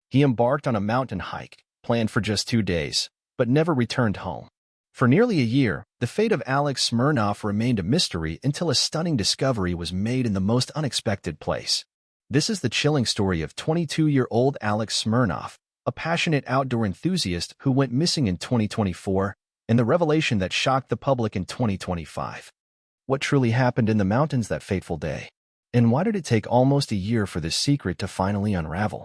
He embarked on a mountain hike, planned for just 2 days, but never returned home. For nearly a year, the fate of Alex Smirnov remained a mystery until a stunning discovery was made in the most unexpected place. This is the chilling story of 22-year-old Alex Smirnov, a passionate outdoor enthusiast who went missing in 2024, and the revelation that shocked the public in 2025. What truly happened in the mountains that fateful day? And why did it take almost a year for this secret to finally unravel?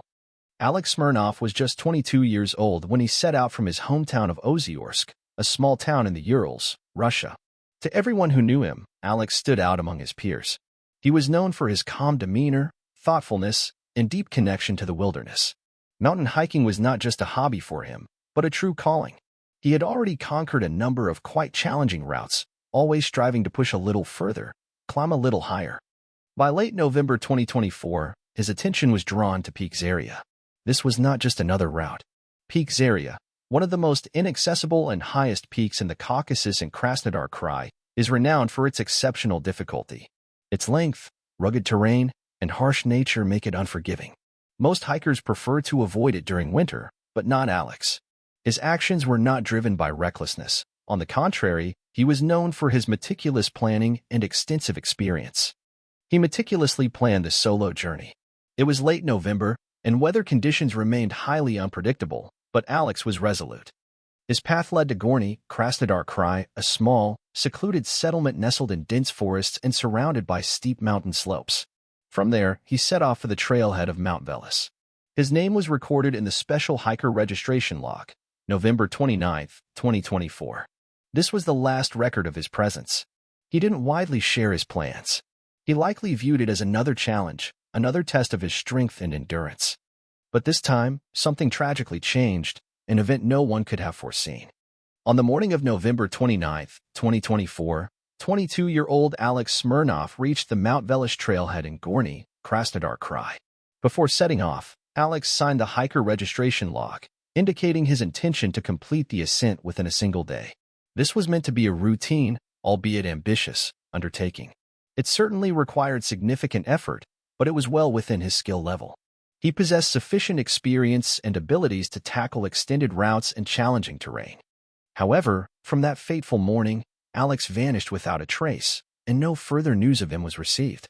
Alex Smirnov was just 22 years old when he set out from his hometown of Ozyorsk, a small town in the Urals, Russia. To everyone who knew him, Alex stood out among his peers. He was known for his calm demeanor, thoughtfulness, and deep connection to the wilderness. Mountain hiking was not just a hobby for him, but a true calling. He had already conquered a number of quite challenging routes, always striving to push a little further, climb a little higher. By late November 2024, his attention was drawn to Peak Zaria. This was not just another route. Peak Zaria, one of the most inaccessible and highest peaks in the Caucasus and Krasnodar Krai, is renowned for its exceptional difficulty. Its length, rugged terrain, and harsh nature make it unforgiving. Most hikers prefer to avoid it during winter, but not Alex. His actions were not driven by recklessness. On the contrary, he was known for his meticulous planning and extensive experience. He meticulously planned the solo journey. It was late November, and weather conditions remained highly unpredictable, but Alex was resolute. His path led to Gorny, Krasnodar Krai, a small, secluded settlement nestled in dense forests and surrounded by steep mountain slopes. From there, he set off for the trailhead of Mount Velis. His name was recorded in the Special Hiker Registration Log, November 29, 2024. This was the last record of his presence. He didn't widely share his plans. He likely viewed it as another challenge, another test of his strength and endurance. But this time, something tragically changed, an event no one could have foreseen. On the morning of November 29, 2024, 22-year-old Alex Smirnov reached the Mount Velis trailhead in Gorny, Krasnodar Krai. Before setting off, Alex signed the hiker registration log, indicating his intention to complete the ascent within a single day. This was meant to be a routine, albeit ambitious, undertaking. It certainly required significant effort, but it was well within his skill level. He possessed sufficient experience and abilities to tackle extended routes and challenging terrain. However, from that fateful morning, Alex vanished without a trace, and no further news of him was received.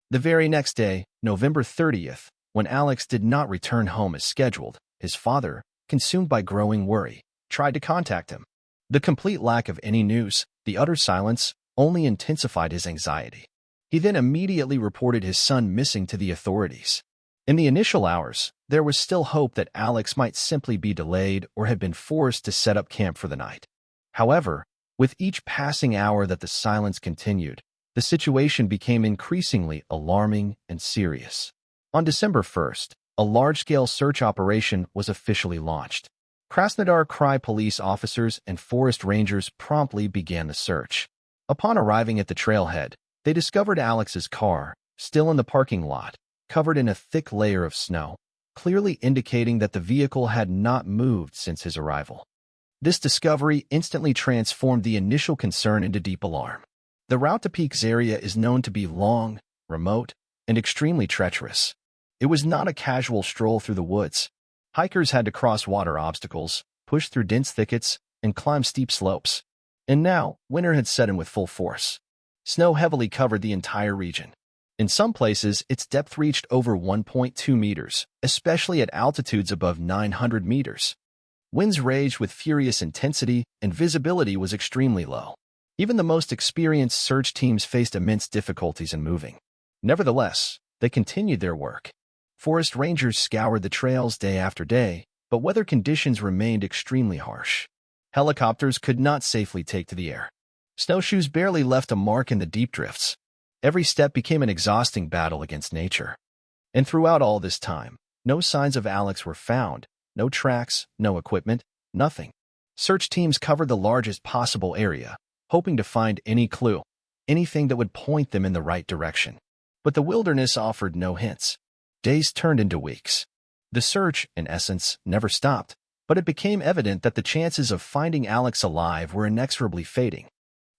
The very next day, November 30th, when Alex did not return home as scheduled, his father, consumed by growing worry, tried to contact him. The complete lack of any news, the utter silence, only intensified his anxiety. He then immediately reported his son missing to the authorities. In the initial hours, there was still hope that Alex might simply be delayed or had been forced to set up camp for the night. However, with each passing hour that the silence continued, the situation became increasingly alarming and serious. On December 1st, a large-scale search operation was officially launched. Krasnodar Krai police officers and forest rangers promptly began the search. Upon arriving at the trailhead, they discovered Alex's car, still in the parking lot, covered in a thick layer of snow, clearly indicating that the vehicle had not moved since his arrival. This discovery instantly transformed the initial concern into deep alarm. The route to Peak Zaria is known to be long, remote, and extremely treacherous. It was not a casual stroll through the woods. Hikers had to cross water obstacles, push through dense thickets, and climb steep slopes. And now, winter had set in with full force. Snow heavily covered the entire region. In some places, its depth reached over 1.2 meters, especially at altitudes above 900 meters. Winds raged with furious intensity, and visibility was extremely low. Even the most experienced search teams faced immense difficulties in moving. Nevertheless, they continued their work. Forest rangers scoured the trails day after day, but weather conditions remained extremely harsh. Helicopters could not safely take to the air. Snowshoes barely left a mark in the deep drifts. Every step became an exhausting battle against nature. And throughout all this time, no signs of Alex were found, no tracks, no equipment, nothing. Search teams covered the largest possible area, hoping to find any clue, anything that would point them in the right direction. But the wilderness offered no hints. Days turned into weeks. The search, in essence, never stopped, but it became evident that the chances of finding Alex alive were inexorably fading.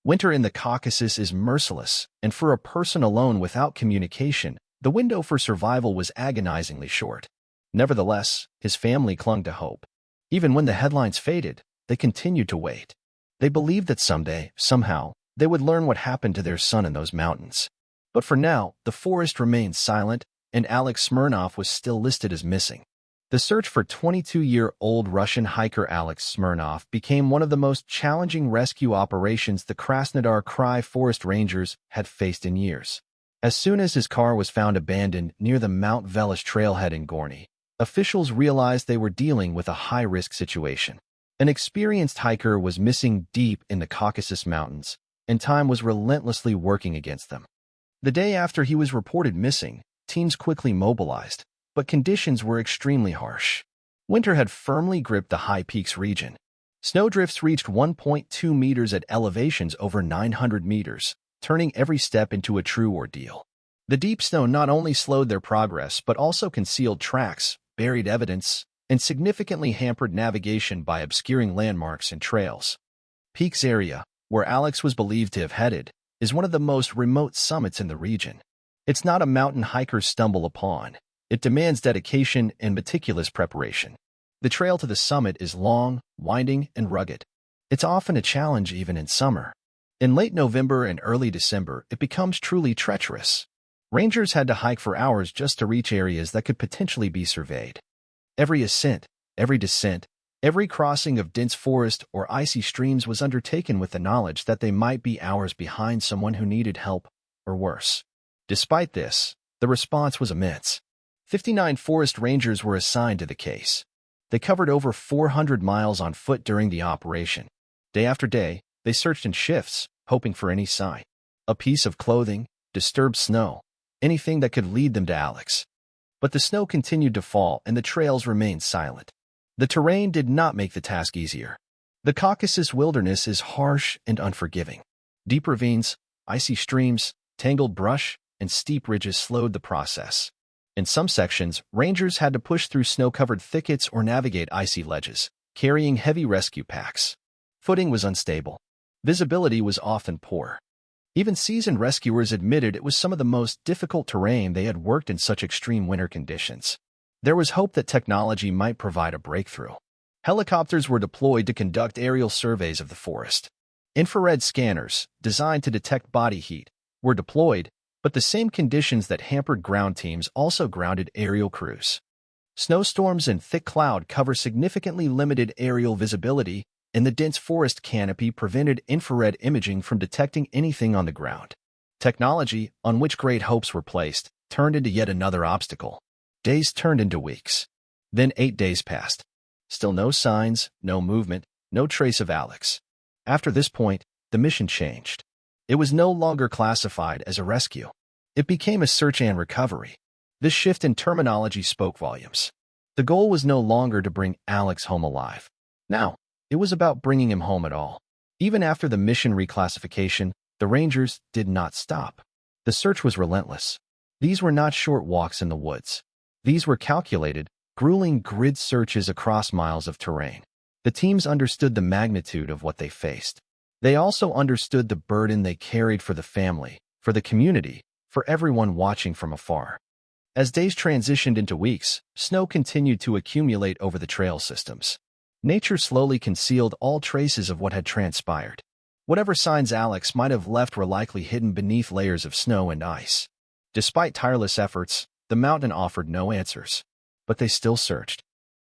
Winter in the Caucasus is merciless, and for a person alone without communication, the window for survival was agonizingly short. Nevertheless, his family clung to hope. Even when the headlines faded, they continued to wait. They believed that someday, somehow, they would learn what happened to their son in those mountains. But for now, the forest remained silent, and Alex Smirnov was still listed as missing. The search for 22-year-old Russian hiker Alex Smirnov became one of the most challenging rescue operations the Krasnodar Krai forest rangers had faced in years. As soon as his car was found abandoned near the Mount Veles trailhead in Gorny, officials realized they were dealing with a high-risk situation. An experienced hiker was missing deep in the Caucasus Mountains, and time was relentlessly working against them. The day after he was reported missing, teams quickly mobilized, but conditions were extremely harsh. Winter had firmly gripped the high peaks region. Snowdrifts reached 1.2 meters at elevations over 900 meters, turning every step into a true ordeal. The deep snow not only slowed their progress but also concealed tracks, buried evidence, and significantly hampered navigation by obscuring landmarks and trails. Peaks area, where Alex was believed to have headed, is one of the most remote summits in the region. It's not a mountain hikers stumble upon. It demands dedication and meticulous preparation. The trail to the summit is long, winding, and rugged. It's often a challenge even in summer. In late November and early December, it becomes truly treacherous. Rangers had to hike for hours just to reach areas that could potentially be surveyed. Every ascent, every descent, every crossing of dense forest or icy streams was undertaken with the knowledge that they might be hours behind someone who needed help, or worse. Despite this, the response was immense. 59 forest rangers were assigned to the case. They covered over 400 miles on foot during the operation. Day after day, they searched in shifts, hoping for any sign. A piece of clothing, disturbed snow, anything that could lead them to Alex. But the snow continued to fall and the trails remained silent. The terrain did not make the task easier. The Caucasus wilderness is harsh and unforgiving. Deep ravines, icy streams, tangled brush, and steep ridges slowed the process. In some sections, rangers had to push through snow-covered thickets or navigate icy ledges, carrying heavy rescue packs. Footing was unstable. Visibility was often poor. Even seasoned rescuers admitted it was some of the most difficult terrain they had worked in such extreme winter conditions. There was hope that technology might provide a breakthrough. Helicopters were deployed to conduct aerial surveys of the forest. Infrared scanners, designed to detect body heat, were deployed, but the same conditions that hampered ground teams also grounded aerial crews. Snowstorms and thick cloud cover significantly limited aerial visibility, and the dense forest canopy prevented infrared imaging from detecting anything on the ground. Technology, on which great hopes were placed, turned into yet another obstacle. Days turned into weeks. Then 8 days passed. Still no signs, no movement, no trace of Alex. After this point, the mission changed. It was no longer classified as a rescue. It became a search and recovery. This shift in terminology spoke volumes. The goal was no longer to bring Alex home alive. Now, it was about bringing him home at all. Even after the mission reclassification, the Rangers did not stop. The search was relentless. These were not short walks in the woods. These were calculated, grueling grid searches across miles of terrain. The teams understood the magnitude of what they faced. They also understood the burden they carried for the family, for the community, for everyone watching from afar. As days transitioned into weeks, snow continued to accumulate over the trail systems. Nature slowly concealed all traces of what had transpired. Whatever signs Alex might have left were likely hidden beneath layers of snow and ice. Despite tireless efforts, the mountain offered no answers. But they still searched.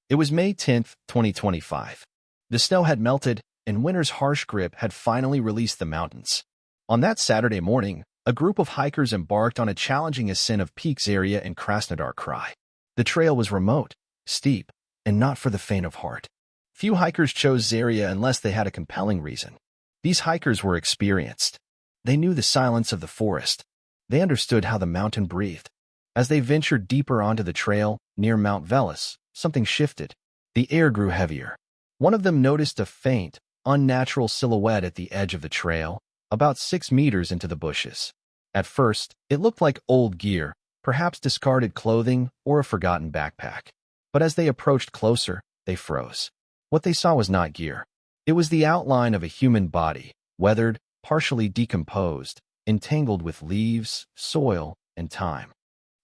It was May 10, 2025. The snow had melted, and winter's harsh grip had finally released the mountains. On that Saturday morning, a group of hikers embarked on a challenging ascent of peaks area in Krasnodar Krai. The trail was remote, steep, and not for the faint of heart. Few hikers chose Zaria unless they had a compelling reason. These hikers were experienced. They knew the silence of the forest. They understood how the mountain breathed. As they ventured deeper onto the trail, near Mount Veles, something shifted. The air grew heavier. One of them noticed a faint, unnatural silhouette at the edge of the trail, about 6 meters into the bushes. At first, it looked like old gear, perhaps discarded clothing or a forgotten backpack. But as they approached closer, they froze. What they saw was not gear. It was the outline of a human body, weathered, partially decomposed, entangled with leaves, soil, and time.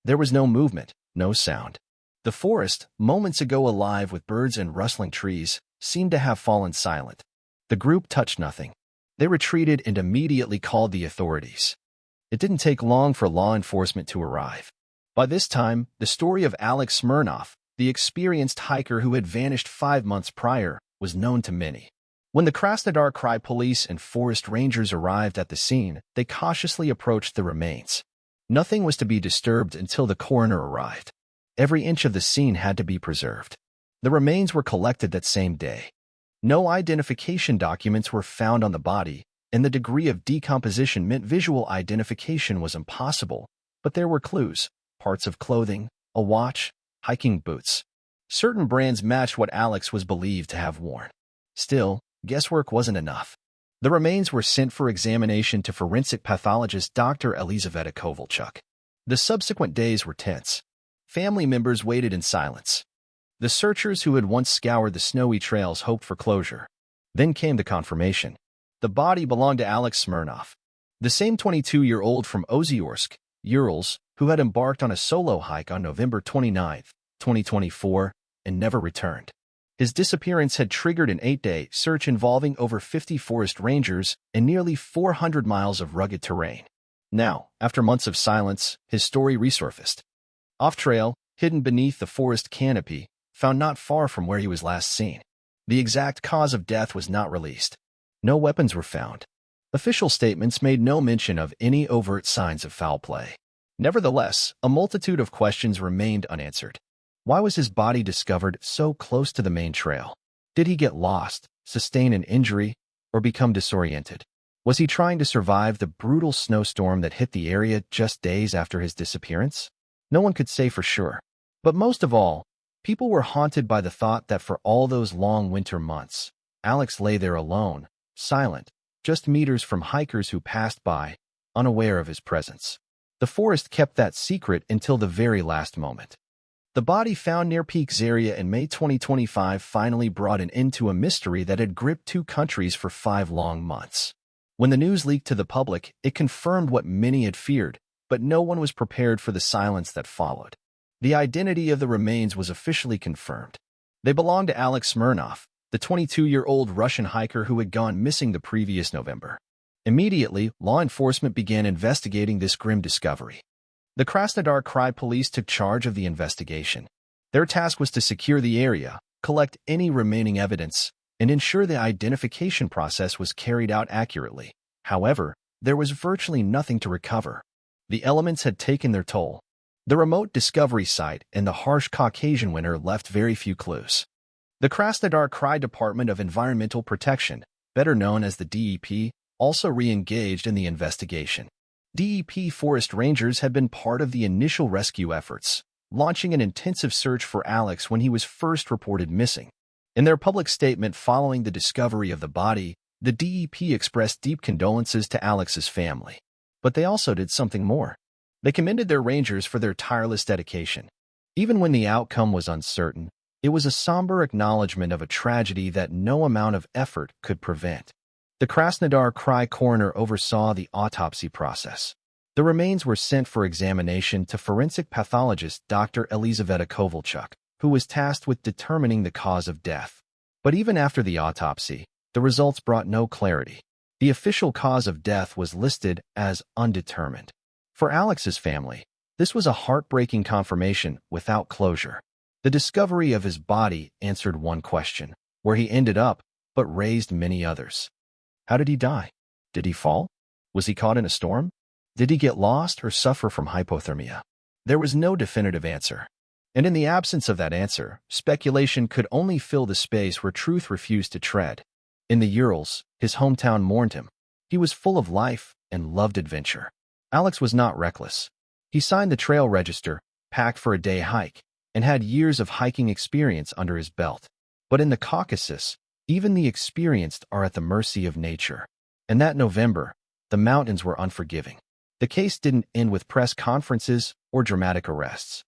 There was no movement, no sound. The forest, moments ago alive with birds and rustling trees, seemed to have fallen silent. The group touched nothing. They retreated and immediately called the authorities. It didn't take long for law enforcement to arrive. By this time, the story of Alex Smirnov, the experienced hiker who had vanished 5 months prior, was known to many. When the Krasnodar Krai police and forest rangers arrived at the scene, they cautiously approached the remains. Nothing was to be disturbed until the coroner arrived. Every inch of the scene had to be preserved. The remains were collected that same day. No identification documents were found on the body, and the degree of decomposition meant visual identification was impossible, but there were clues: parts of clothing, a watch, hiking boots. Certain brands matched what Alex was believed to have worn. Still, guesswork wasn't enough. The remains were sent for examination to forensic pathologist Dr. Elizaveta Kovalchuk. The subsequent days were tense. Family members waited in silence. The searchers who had once scoured the snowy trails hoped for closure. Then came the confirmation. The body belonged to Alex Smirnov, the same 22-year-old from Ozyorsk, Urals, who had embarked on a solo hike on November 29, 2024, and never returned. His disappearance had triggered an 8-day search involving over 50 forest rangers and nearly 400 miles of rugged terrain. Now, after months of silence, his story resurfaced. Off-trail, hidden beneath the forest canopy, found not far from where he was last seen. The exact cause of death was not released. No weapons were found. Official statements made no mention of any overt signs of foul play. Nevertheless, a multitude of questions remained unanswered. Why was his body discovered so close to the main trail? Did he get lost, sustain an injury, or become disoriented? Was he trying to survive the brutal snowstorm that hit the area just days after his disappearance? No one could say for sure. But most of all, people were haunted by the thought that for all those long winter months, Alex lay there alone, silent, just meters from hikers who passed by, unaware of his presence. The forest kept that secret until the very last moment. The body found near Peak Zaria in May 2025 finally brought an end to a mystery that had gripped two countries for 5 long months. When the news leaked to the public, it confirmed what many had feared, but no one was prepared for the silence that followed. The identity of the remains was officially confirmed. They belonged to Alex Smirnov, the 22-year-old Russian hiker who had gone missing the previous November. Immediately, law enforcement began investigating this grim discovery. The Krasnodar Krai police took charge of the investigation. Their task was to secure the area, collect any remaining evidence, and ensure the identification process was carried out accurately. However, there was virtually nothing to recover. The elements had taken their toll. The remote discovery site and the harsh Caucasian winter left very few clues. The Krasnodar Krai Department of Environmental Protection, better known as the DEP, also re-engaged in the investigation. DEP forest rangers had been part of the initial rescue efforts, launching an intensive search for Alex when he was first reported missing. In their public statement following the discovery of the body, the DEP expressed deep condolences to Alex's family. But they also did something more. They commended their rangers for their tireless dedication. Even when the outcome was uncertain, it was a somber acknowledgement of a tragedy that no amount of effort could prevent. The Krasnodar Krai coroner oversaw the autopsy process. The remains were sent for examination to forensic pathologist Dr. Elizaveta Kovalchuk, who was tasked with determining the cause of death. But even after the autopsy, the results brought no clarity. The official cause of death was listed as undetermined. For Alex's family, this was a heartbreaking confirmation without closure. The discovery of his body answered one question, where he ended up, but raised many others. How did he die? Did he fall? Was he caught in a storm? Did he get lost or suffer from hypothermia? There was no definitive answer. And in the absence of that answer, speculation could only fill the space where truth refused to tread. In the Urals, his hometown mourned him. He was full of life and loved adventure. Alex was not reckless. He signed the trail register, packed for a day hike, and had years of hiking experience under his belt. But in the Caucasus, even the experienced are at the mercy of nature. And that November, the mountains were unforgiving. The case didn't end with press conferences or dramatic arrests.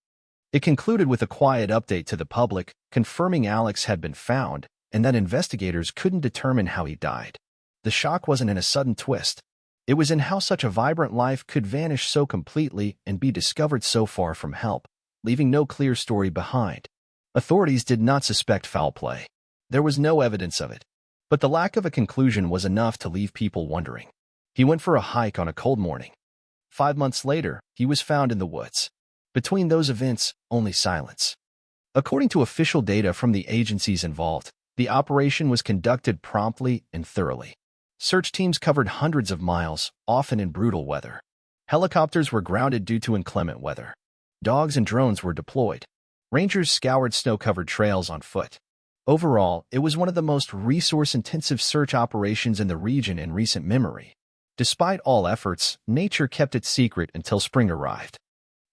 It concluded with a quiet update to the public, confirming Alex had been found and that investigators couldn't determine how he died. The shock wasn't in a sudden twist. It was in how such a vibrant life could vanish so completely and be discovered so far from help. leaving no clear story behind. Authorities did not suspect foul play. There was no evidence of it. But the lack of a conclusion was enough to leave people wondering. He went for a hike on a cold morning. 5 months later, he was found in the woods. Between those events, only silence. According to official data from the agencies involved, the operation was conducted promptly and thoroughly. Search teams covered hundreds of miles, often in brutal weather. Helicopters were grounded due to inclement weather. Dogs and drones were deployed. Rangers scoured snow-covered trails on foot. Overall, it was one of the most resource-intensive search operations in the region in recent memory. Despite all efforts, nature kept it secret until spring arrived.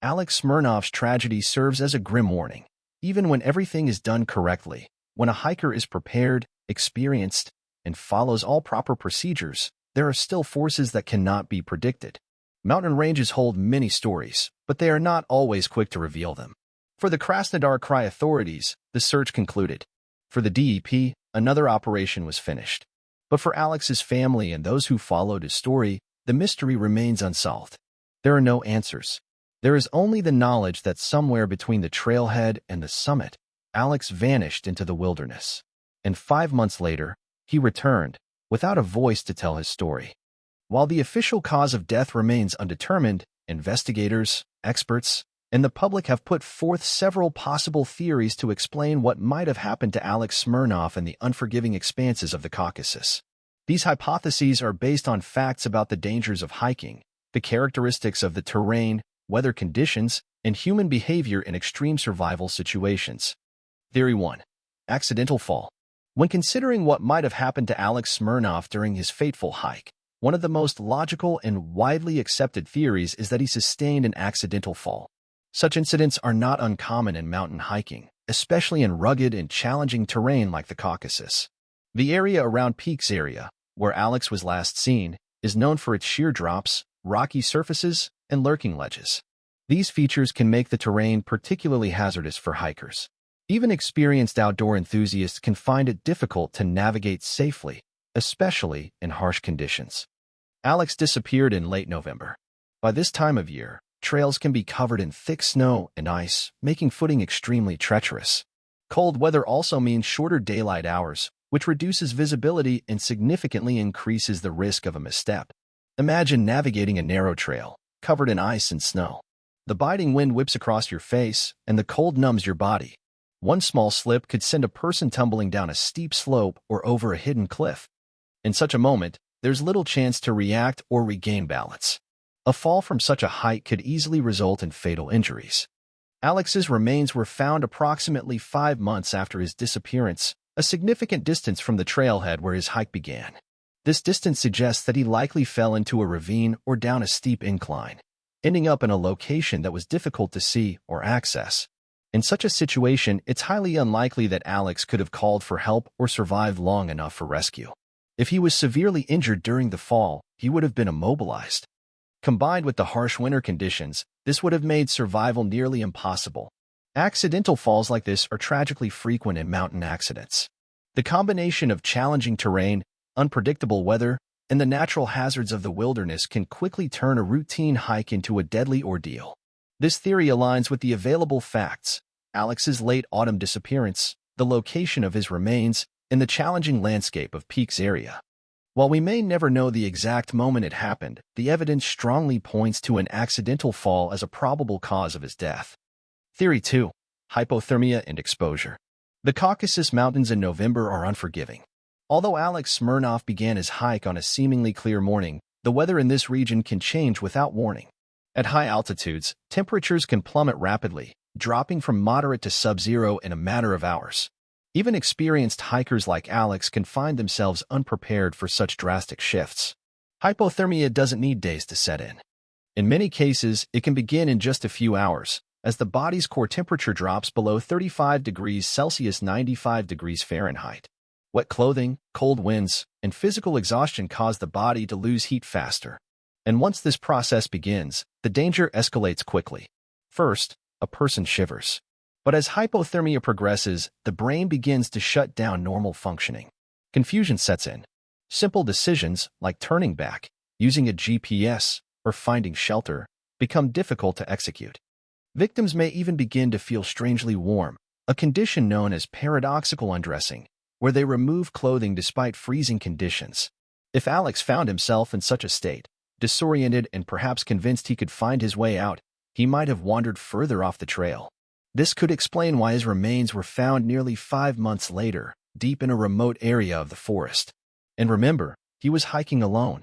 Alex Smirnov's tragedy serves as a grim warning. Even when everything is done correctly, when a hiker is prepared, experienced, and follows all proper procedures, there are still forces that cannot be predicted. Mountain ranges hold many stories, but they are not always quick to reveal them. For the Krasnodar Krai authorities, the search concluded. For the DEP, another operation was finished. But for Alex's family and those who followed his story, the mystery remains unsolved. There are no answers. There is only the knowledge that somewhere between the trailhead and the summit, Alex vanished into the wilderness. And 5 months later, he returned, without a voice to tell his story. While the official cause of death remains undetermined, investigators, experts, and the public have put forth several possible theories to explain what might have happened to Alex Smirnov in the unforgiving expanses of the Caucasus. These hypotheses are based on facts about the dangers of hiking, the characteristics of the terrain, weather conditions, and human behavior in extreme survival situations. Theory 1. Accidental fall. When considering what might have happened to Alex Smirnov during his fateful hike, one of the most logical and widely accepted theories is that he sustained an accidental fall. Such incidents are not uncommon in mountain hiking, especially in rugged and challenging terrain like the Caucasus. The area around Peaks area, where Alex was last seen, is known for its sheer drops, rocky surfaces, and lurking ledges. These features can make the terrain particularly hazardous for hikers. Even experienced outdoor enthusiasts can find it difficult to navigate safely, especially in harsh conditions. Alex disappeared in late November. By this time of year, trails can be covered in thick snow and ice, making footing extremely treacherous. Cold weather also means shorter daylight hours, which reduces visibility and significantly increases the risk of a misstep. Imagine navigating a narrow trail, covered in ice and snow. The biting wind whips across your face, and the cold numbs your body. One small slip could send a person tumbling down a steep slope or over a hidden cliff. In such a moment, there's little chance to react or regain balance. A fall from such a height could easily result in fatal injuries. Alex's remains were found approximately 5 months after his disappearance, a significant distance from the trailhead where his hike began. This distance suggests that he likely fell into a ravine or down a steep incline, ending up in a location that was difficult to see or access. In such a situation, it's highly unlikely that Alex could have called for help or survived long enough for rescue. If he was severely injured during the fall, he would have been immobilized. Combined with the harsh winter conditions, this would have made survival nearly impossible. Accidental falls like this are tragically frequent in mountain accidents. The combination of challenging terrain, unpredictable weather, and the natural hazards of the wilderness can quickly turn a routine hike into a deadly ordeal. This theory aligns with the available facts: Alex's late autumn disappearance, the location of his remains, and the challenging landscape of Peaks area. While we may never know the exact moment it happened, the evidence strongly points to an accidental fall as a probable cause of his death. Theory 2. Hypothermia and exposure. The Caucasus Mountains in November are unforgiving. Although Alex Smirnov began his hike on a seemingly clear morning, the weather in this region can change without warning. At high altitudes, temperatures can plummet rapidly, dropping from moderate to sub-zero in a matter of hours. Even experienced hikers like Alex can find themselves unprepared for such drastic shifts. Hypothermia doesn't need days to set in. In many cases, it can begin in just a few hours, as the body's core temperature drops below 35 degrees Celsius (95 degrees Fahrenheit). Wet clothing, cold winds, and physical exhaustion cause the body to lose heat faster. And once this process begins, the danger escalates quickly. First, a person shivers. But as hypothermia progresses, the brain begins to shut down normal functioning. Confusion sets in. Simple decisions, like turning back, using a GPS, or finding shelter, become difficult to execute. Victims may even begin to feel strangely warm, a condition known as paradoxical undressing, where they remove clothing despite freezing conditions. If Alex found himself in such a state, disoriented and perhaps convinced he could find his way out, he might have wandered further off the trail. This could explain why his remains were found nearly 5 months later, deep in a remote area of the forest. And remember, he was hiking alone.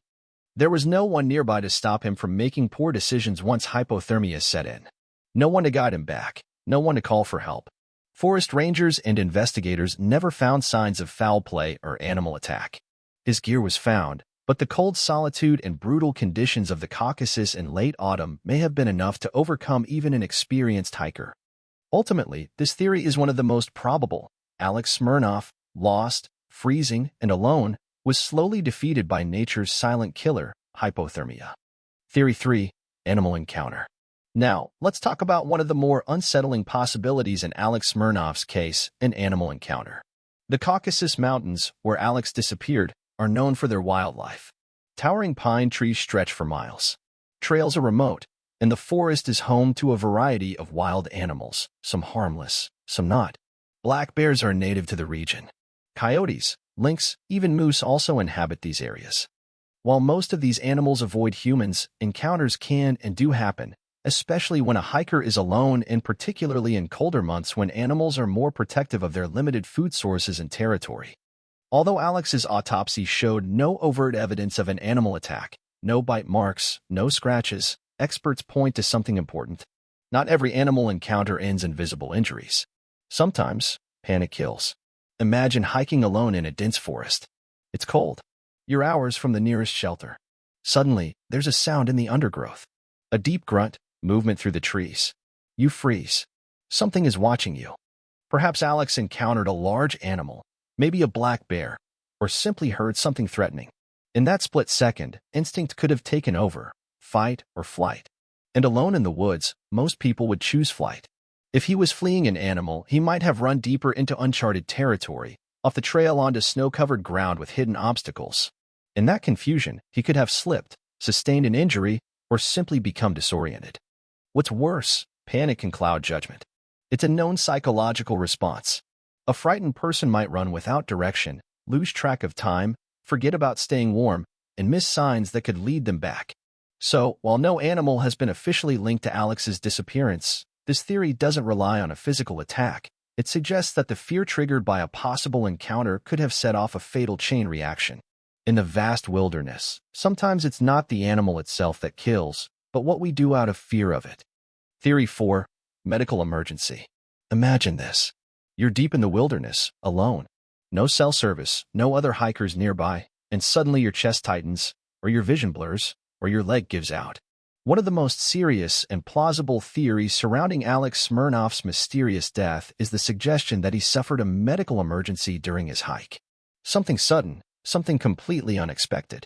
There was no one nearby to stop him from making poor decisions once hypothermia set in. No one to guide him back, no one to call for help. Forest rangers and investigators never found signs of foul play or animal attack. His gear was found, but the cold solitude and brutal conditions of the Caucasus in late autumn may have been enough to overcome even an experienced hiker. Ultimately, this theory is one of the most probable. Alex Smirnov, lost, freezing, and alone, was slowly defeated by nature's silent killer, hypothermia. Theory 3. Animal encounter. Now, let's talk about one of the more unsettling possibilities in Alex Smirnov's case, an animal encounter. The Caucasus Mountains, where Alex disappeared, are known for their wildlife. Towering pine trees stretch for miles. Trails are remote, and the forest is home to a variety of wild animals, some harmless, some not. Black bears are native to the region. Coyotes, lynx, even moose also inhabit these areas. While most of these animals avoid humans, encounters can and do happen, especially when a hiker is alone and particularly in colder months when animals are more protective of their limited food sources and territory. Although Alex's autopsy showed no overt evidence of an animal attack, no bite marks, no scratches, experts point to something important. Not every animal encounter ends in visible injuries. Sometimes, panic kills. Imagine hiking alone in a dense forest. It's cold. You're hours from the nearest shelter. Suddenly, there's a sound in the undergrowth. A deep grunt, movement through the trees. You freeze. Something is watching you. Perhaps Alex encountered a large animal, maybe a black bear, or simply heard something threatening. In that split second, instinct could have taken over, fight or flight. And alone in the woods, most people would choose flight. If he was fleeing an animal, he might have run deeper into uncharted territory, off the trail onto snow-covered ground with hidden obstacles. In that confusion, he could have slipped, sustained an injury, or simply become disoriented. What's worse, panic can cloud judgment. It's a known psychological response. A frightened person might run without direction, lose track of time, forget about staying warm, and miss signs that could lead them back. So, while no animal has been officially linked to Alex's disappearance, this theory doesn't rely on a physical attack. It suggests that the fear triggered by a possible encounter could have set off a fatal chain reaction. In the vast wilderness, sometimes it's not the animal itself that kills, but what we do out of fear of it. Theory 4. Medical emergency. Imagine this. You're deep in the wilderness, alone. No cell service, no other hikers nearby, and suddenly your chest tightens, or your vision blurs, or your leg gives out. One of the most serious and plausible theories surrounding Alex Smirnov's mysterious death is the suggestion that he suffered a medical emergency during his hike. Something sudden, something completely unexpected.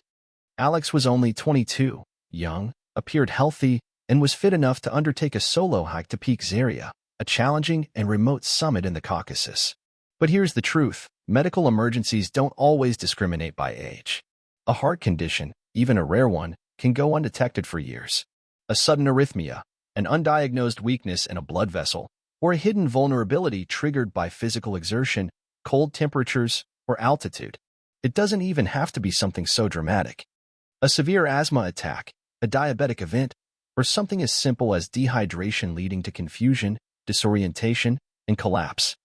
Alex was only 22, young, appeared healthy, and was fit enough to undertake a solo hike to Peak Zaria, a challenging and remote summit in the Caucasus. But here's the truth. Medical emergencies don't always discriminate by age. A heart condition, even a rare one, can go undetected for years. A sudden arrhythmia, an undiagnosed weakness in a blood vessel, or a hidden vulnerability triggered by physical exertion, cold temperatures, or altitude. It doesn't even have to be something so dramatic. A severe asthma attack, a diabetic event, or something as simple as dehydration leading to confusion, disorientation, and collapse.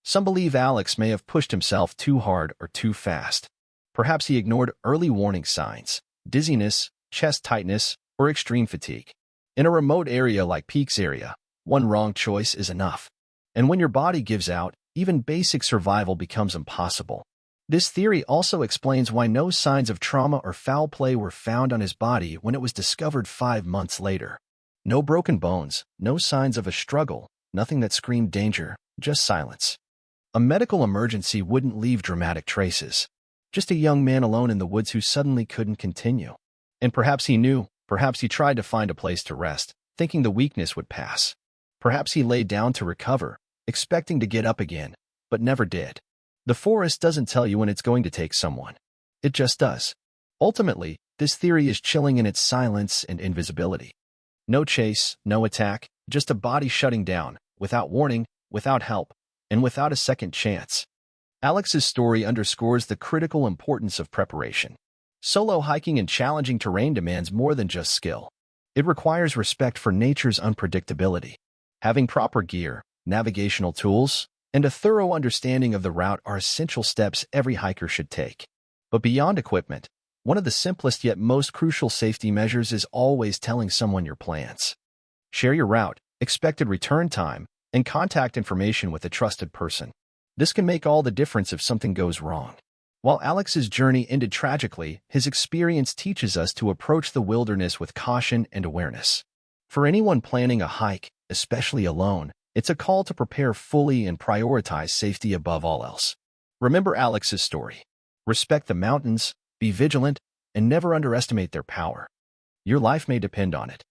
Some believe Alex may have pushed himself too hard or too fast. Perhaps he ignored early warning signs, dizziness, chest tightness, or extreme fatigue. In a remote area like Peak Zaria, one wrong choice is enough. And when your body gives out, even basic survival becomes impossible. This theory also explains why no signs of trauma or foul play were found on his body when it was discovered 5 months later. No broken bones, no signs of a struggle, nothing that screamed danger, just silence. A medical emergency wouldn't leave dramatic traces. Just a young man alone in the woods who suddenly couldn't continue. And perhaps he knew, perhaps he tried to find a place to rest, thinking the weakness would pass. Perhaps he lay down to recover, expecting to get up again, but never did. The forest doesn't tell you when it's going to take someone. It just does. Ultimately, this theory is chilling in its silence and invisibility. No chase, no attack, just a body shutting down, without warning, without help, and without a second chance. Alex's story underscores the critical importance of preparation. Solo hiking in challenging terrain demands more than just skill. It requires respect for nature's unpredictability. Having proper gear, navigational tools, and a thorough understanding of the route are essential steps every hiker should take. But beyond equipment, one of the simplest yet most crucial safety measures is always telling someone your plans. Share your route, expected return time, and contact information with a trusted person. This can make all the difference if something goes wrong. While Alex's journey ended tragically, his experience teaches us to approach the wilderness with caution and awareness. For anyone planning a hike, especially alone, it's a call to prepare fully and prioritize safety above all else. Remember Alex's story. Respect the mountains, be vigilant, and never underestimate their power. Your life may depend on it.